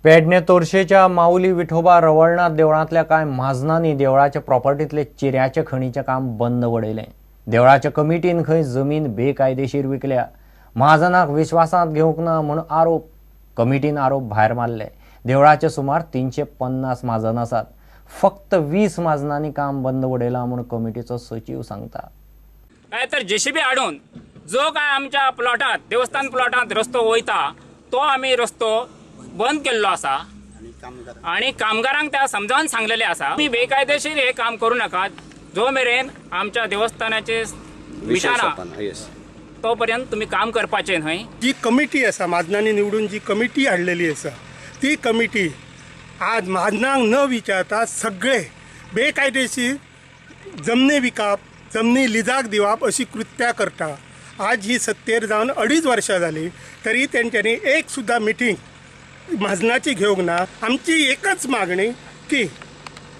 पेडणे तोरशेच्या माऊली विठोबा रवळनाथ देवळातल्या काय महाजनांनी देवळाच्या प्रॉपर्टीतले चिऱ्याचे खणीचे काम बंद वडयलें। देवळाच्या कमिटीन खंय जमीन बेकायदेशीर विकल्या। महाजनाक विश्वासात घेवंक ना म्हूण आरोप। कमिटीन आरोप भायर मारले। देवळाचे सुमार 350 महाजन आसात। फक्त 20 महाजनांनी काम बंद वडयलां म्हूण कमिटीचो सचिव सांगता। काय तर जेसीबी हाडून जो काय आमच्या प्लॉटात देवस्थान प्लॉटात रस्तो वयता तो आमी रस्तो बंद केल्लो आसा आणि कामगारांक त्या समजावून सांगलेले आसा तुम्ही बेकायदेशीर हे काम करू नका। जो मेरेन आमच्या देवस्थानाचे विचारा तो पर्यंत तुम्ही काम करपाचे न्हय। जी कमिटी आसा महाजनांनी निवडून जी कमिटी हाडलेली आसा ती कमिटी आज महाजनांक न विचारता सगळे बेकायदेशीर जमनी विकप जमनी लिजाक दिवप अशी कृत्या करता। आज ही सत्तेर जावन 2.5 वर्सां जाली तरी तेंच्यांनी एक सुद्दां मिटींग महाजनाची घेवंक ना। आमची एकच मागणी की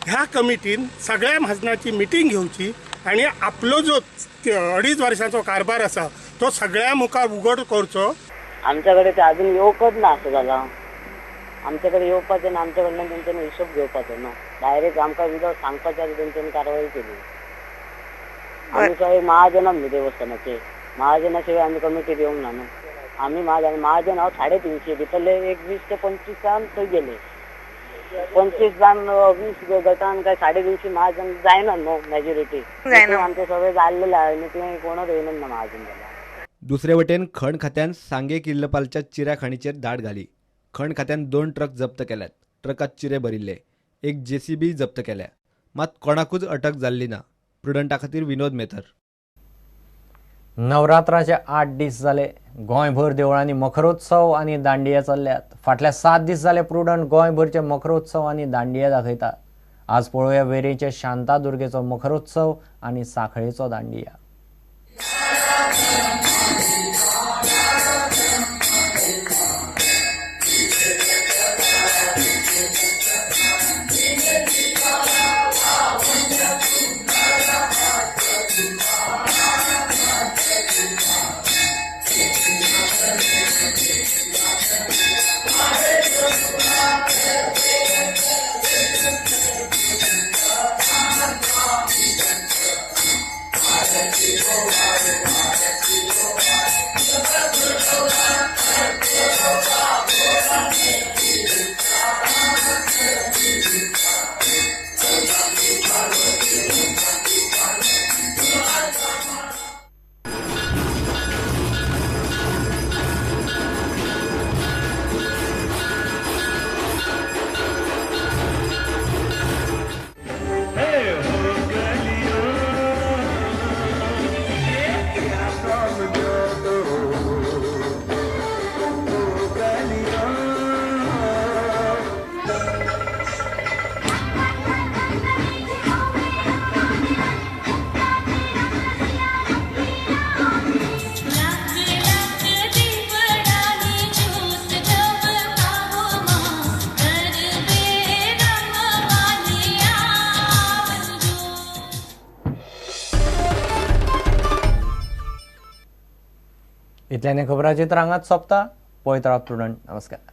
ह्या कमिटीन सगळ्या महाजनाची मिटींग घेवची आणि आपलो जो 2.5 वर्सांचो कारभार आसा तो सगळ्या मुखार उघड करचो। आमच्याकडे ते अजून येवकच ना असं झाला। आमच्याकडे येवपाचें ना, आमच्या कडल्यान तेंच्यांनी हिशोब घेवपाचो ना। डायरेक्ट आमकां विदावट सांगपाच्या तेंच्यांनी कारवाई केली। आमी साहेब महाजन न्ही देवस्थानाचे, महाजना शिवाय आमी कमिटी येवंक ना न्हू। आम्ही महाजन हांव 350 दितले। एक 20 ते 25 जाण थंय गेले। 25 जाण 20 गटान काय 250 महाजन जायना न्हू मेजॉरिटी। आमचे सगळे जाल्लेले आनी ते कोणच येयना ना महाजन जाल्यार। दुसरे वटेन खण खात्यान सांगे किल्लपालच्या चिऱ्या खणीचेर दाड घाली। खण खात्यान 2 ट्रक जप्त केल्यात। ट्रकात चिरे भरिल्ले। एक जेसीबी जप्त केल्या। मात कोणाकूच अटक जाल्ली ना। प्रुडंटा खातीर विनोद मेथर। नवरात्राचे 8 दीस जाले। गोंयभर देवळांनी मखरोत्सव आणि दांडिया चल्ल्यात। फाटल्या 7 दीस जाले प्रुडंट गोंयभरचे मखरोत्सव आणि दांडिया दाखयता। आज पळोवया वेरेंचे शांतादुर्गेचो मखरोत्सव आणि साखळेचो दांडिया। इतल्याने खबरांची तरंगात सोंपता। पळयत रावत प्रुडंट। नमस्कार।